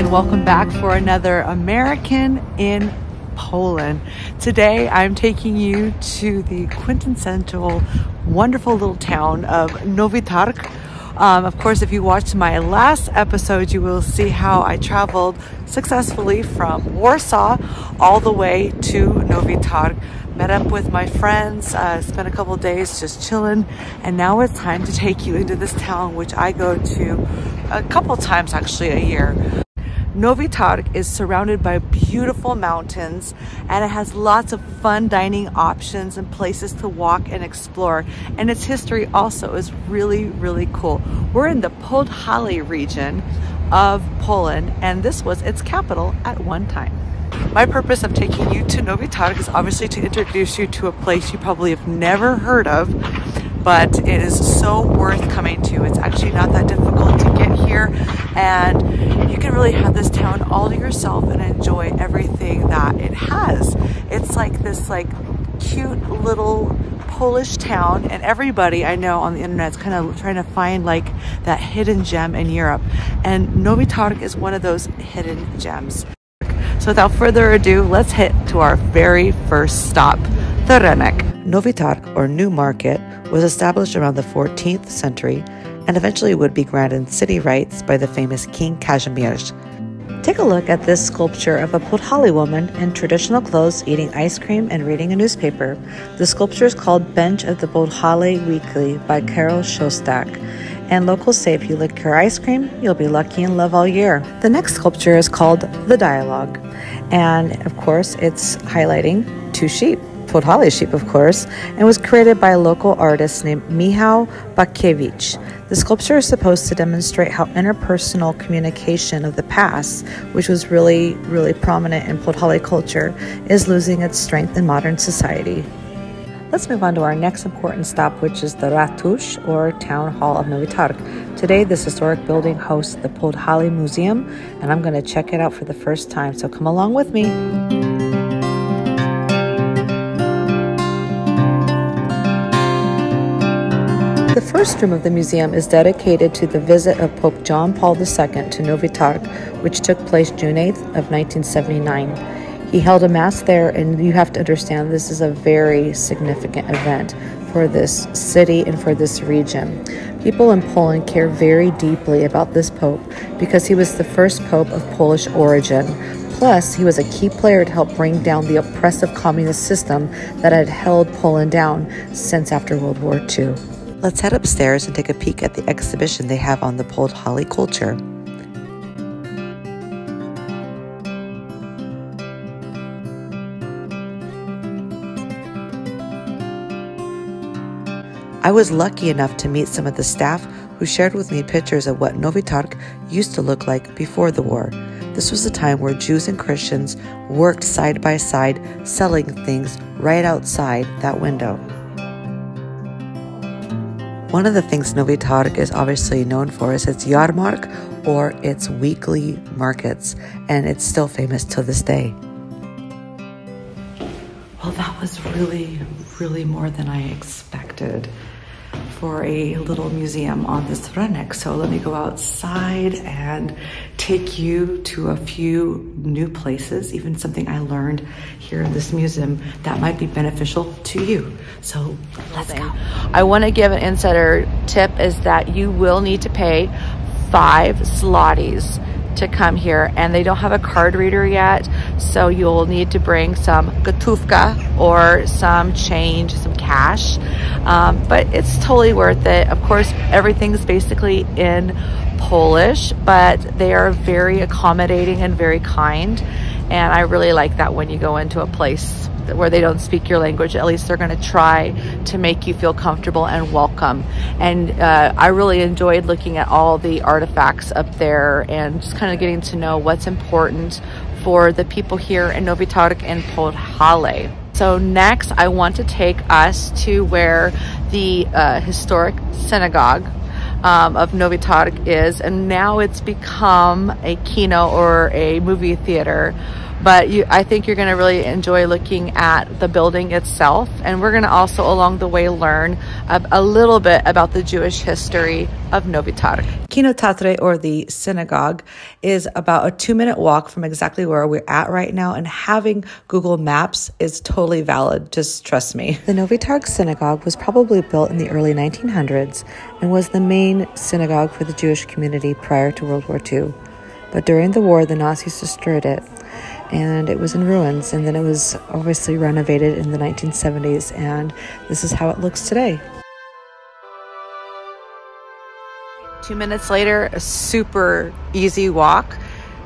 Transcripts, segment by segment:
and welcome back for another American in Poland. Today I'm taking you to the quintessential wonderful little town of Nowy Targ. Of course, if you watched my last episode, you will see how I traveled successfully from Warsaw all the way to Nowy Targ. Met up with my friends, spent a couple days just chilling, and now it's time to take you into this town, which I go to a couple times actually a year. Nowy Targ is surrounded by beautiful mountains, and it has lots of fun dining options and places to walk and explore. And its history also is really, really cool. We're in the Podhale region of Poland, and this was its capital at one time. My purpose of taking you to Nowy Targ is obviously to introduce you to a place you probably have never heard of, but it is so worth coming to. It's actually not that difficult to get here, and you can really have this town all to yourself and enjoy everything that it has. It's like this cute little Polish town, and everybody I know on the internet is kind of trying to find that hidden gem in Europe, and Nowy Targ is one of those hidden gems. So without further ado, let's hit to our very first stop, the rynek. Nowy Targ, or New Market, was established around the 14th century and eventually would be granted city rights by the famous King Kazimierz. Take a look at this sculpture of a Podhale woman in traditional clothes eating ice cream and reading a newspaper. The sculpture is called Bench of the Podhale Weekly by Karol Szostak. And locals say if you lick her ice cream, you'll be lucky in love all year. The next sculpture is called The Dialogue. And of course, it's highlighting two sheep, Podhale sheep, of course, and was created by a local artist named Michał Bakiewicz. The sculpture is supposed to demonstrate how interpersonal communication of the past, which was really, really prominent in Podhale culture, is losing its strength in modern society. Let's move on to our next important stop, which is the Ratusz, or Town Hall of Nowy Targ. Today, this historic building hosts the Podhale Museum, and I'm going to check it out for the first time, so come along with me. The first room of the museum is dedicated to the visit of Pope John Paul II to Nowy Targ, which took place June 8th of 1979. He held a mass there, and you have to understand this is a very significant event for this city and for this region. People in Poland care very deeply about this pope because he was the first pope of Polish origin. Plus, he was a key player to help bring down the oppressive communist system that had held Poland down since after World War II. Let's head upstairs and take a peek at the exhibition they have on the Podhale culture. I was lucky enough to meet some of the staff who shared with me pictures of what Nowy Targ used to look like before the war. This was a time where Jews and Christians worked side by side, selling things right outside that window. One of the things Nowy Targ is obviously known for is its yarmark, or its weekly markets, and it's still famous to this day. Well, that was really more than I expected for a little museum on this rynek. So let me go outside and take you to a few new places, even something I learned here in this museum that might be beneficial to you. So let's go. I want to give an insider tip is that you will need to pay 5 zlotys to come here, and they don't have a card reader yet, so you'll need to bring some gotówka or some change, some cash, but it's totally worth it. Of course, everything's basically in Polish, but they are very accommodating and very kind, and I really like that when you go into a place where they don't speak your language. At least they're going to try to make you feel comfortable and welcome. And I really enjoyed looking at all the artifacts up there and just kind of getting to know what's important for the people here in Nowy Targ and Podhale. So next, I want to take us to where the historic synagogue of Nowy Targ is, and now it's become a kino or a movie theater but I think you're going to really enjoy looking at the building itself. And we're going to also along the way learn a little bit about the Jewish history of Nowy Targ. Kinotatre, or the synagogue, is about a 2-minute walk from exactly where we're at right now, and having Google Maps is totally valid, just trust me. The Nowy Targ synagogue was probably built in the early 1900s and was the main synagogue for the Jewish community prior to World War II. But during the war, the Nazis destroyed it, and it was in ruins, and then it was obviously renovated in the 1970s, and this is how it looks today. 2 minutes later, a super easy walk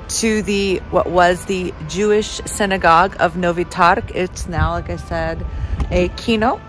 to what was the Jewish synagogue of Nowy Targ. It's now, like I said, a kino,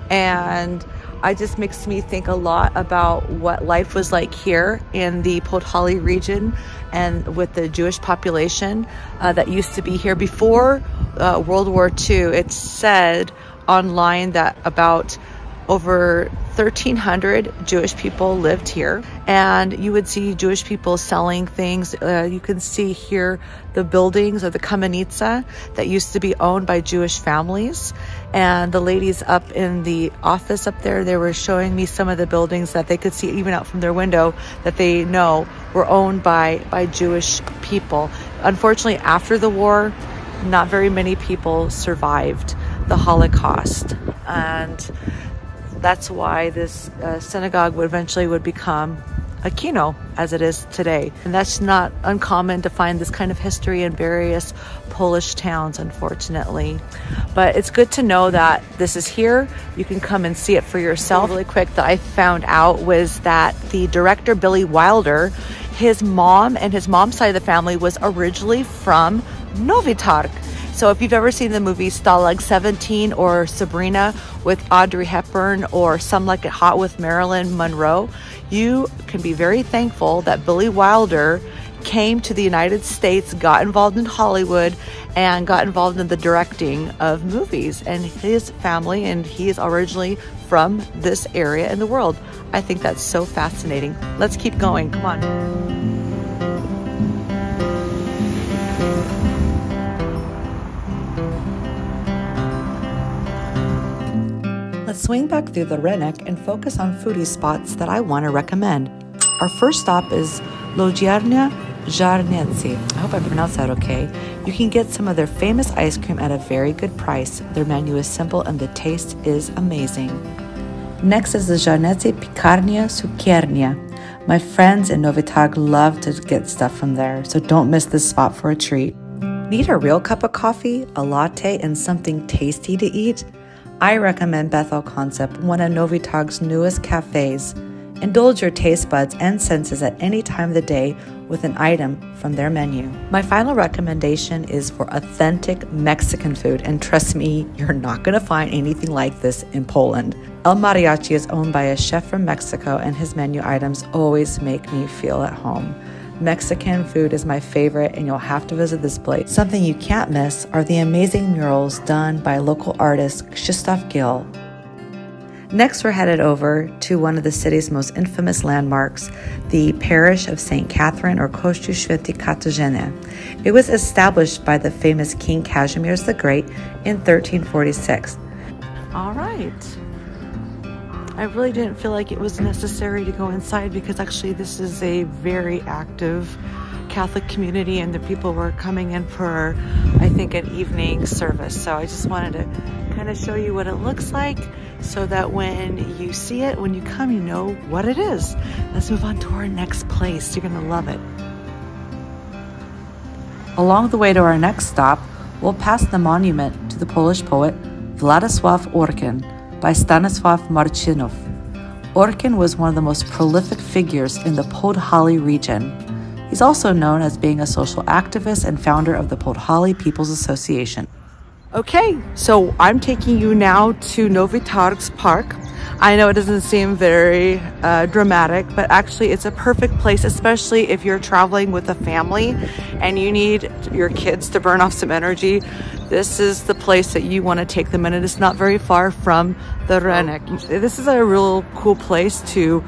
and it just makes me think a lot about what life was like here in the Podhale region and with the Jewish population that used to be here before World War II. It's said online that about over 1,300 Jewish people lived here, and you would see Jewish people selling things. You can see here the buildings, or the kamenitsa, that used to be owned by Jewish families. And the ladies up in the office up there, they were showing me some of the buildings that they could see even out from their window that they know were owned by Jewish people. Unfortunately, after the war, not very many people survived the Holocaust, and that's why this synagogue would become a kino as it is today. And that's not uncommon to find this kind of history in various Polish towns, unfortunately. But it's good to know that this is here. You can come and see it for yourself. Really quick, that I found out was that the director Billy Wilder, his mom and his mom's side of the family was originally from Nowy Targ. So if you've ever seen the movie Stalag 17 or Sabrina with Audrey Hepburn, or Some Like It Hot with Marilyn Monroe, you can be very thankful that Billy Wilder came to the United States, got involved in Hollywood, and got involved in the directing of movies. And his family, and he is originally from this area in the world. I think that's so fascinating. Let's keep going. Come on. Let's swing back through the rynek and focus on foodie spots that I want to recommend. Our first stop is Lodziarnia Żarnicy. I hope I pronounced that okay. You can get some of their famous ice cream at a very good price. Their menu is simple and the taste is amazing. Next is the Żarnicy Piekarnia Cukiernia. My friends in Nowy Targ love to get stuff from there, so don't miss this spot for a treat. Need a real cup of coffee, a latte, and something tasty to eat? I recommend Bethel Concept, one of Nowy Targ's newest cafes. Indulge your taste buds and senses at any time of the day with an item from their menu. My final recommendation is for authentic Mexican food, and trust me, you're not going to find anything like this in Poland. El Mariachi is owned by a chef from Mexico, and his menu items always make me feel at home. Mexican food is my favorite, and you'll have to visit this place. Something you can't miss are the amazing murals done by local artist Krzysztof Gil. Next, we're headed over to one of the city's most infamous landmarks, the parish of St. Catherine, or Kościół Świętej Katarzyny. It was established by the famous King Kazimierz the Great in 1346. All right. I really didn't feel like it was necessary to go inside, because actually this is a very active Catholic community and the people were coming in for, I think, an evening service. So I just wanted to kind of show you what it looks like so that when you see it, when you come, you know what it is. Let's move on to our next place. You're going to love it. Along the way to our next stop, we'll pass the monument to the Polish poet Władysław Orkin by Stanisław Marcinów. Orkin was one of the most prolific figures in the Podhale region. He's also known as being a social activist and founder of the Podhale People's Association. Okay, so I'm taking you now to Nowy Targ's park. I know it doesn't seem very dramatic, but actually it's a perfect place, especially if you're traveling with a family and you need your kids to burn off some energy. This is the place that you want to take them in, and it's not very far from the rynek. This is a real cool place to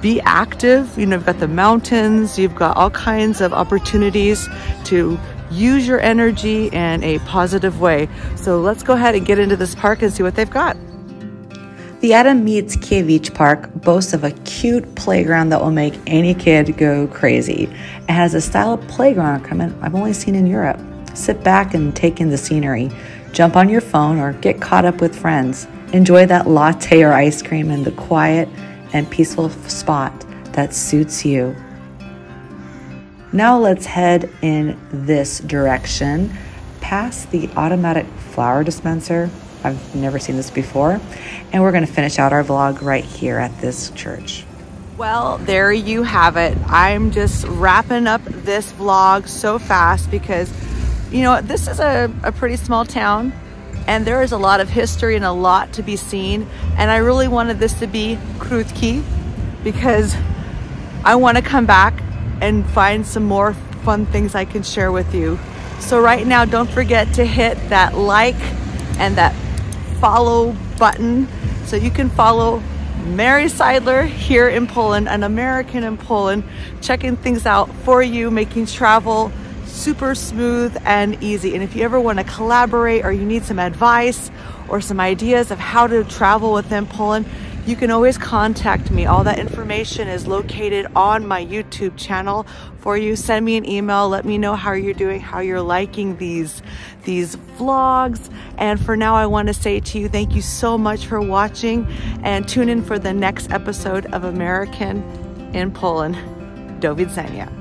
be active. You know, you've got the mountains, you've got all kinds of opportunities to use your energy in a positive way. So let's go ahead and get into this park and see what they've got. The Adam Mickiewicz Park boasts of a cute playground that will make any kid go crazy. It has a style of playground I've only seen in Europe. Sit back and take in the scenery. Jump on your phone or get caught up with friends. Enjoy that latte or ice cream in the quiet and peaceful spot that suits you. Now let's head in this direction, past the automatic flower dispenser. I've never seen this before. And we're going to finish out our vlog right here at this church. Well, there you have it. I'm just wrapping up this vlog so fast because, you know, this is a pretty small town and there is a lot of history and a lot to be seen. And I really wanted this to be krótki because I want to come back and find some more fun things I can share with you. So right now, don't forget to hit that like and that follow button so you can follow Mary Seidler here in Poland, an American in Poland, checking things out for you, making travel super smooth and easy. And if you ever want to collaborate or you need some advice or some ideas of how to travel within Poland, you can always contact me. All that information is located on my YouTube channel for you. Send me an email. Let me know how you're doing, how you're liking these vlogs. And for now, I want to say to you, thank you so much for watching and tune in for the next episode of American in Poland. Do widzenia.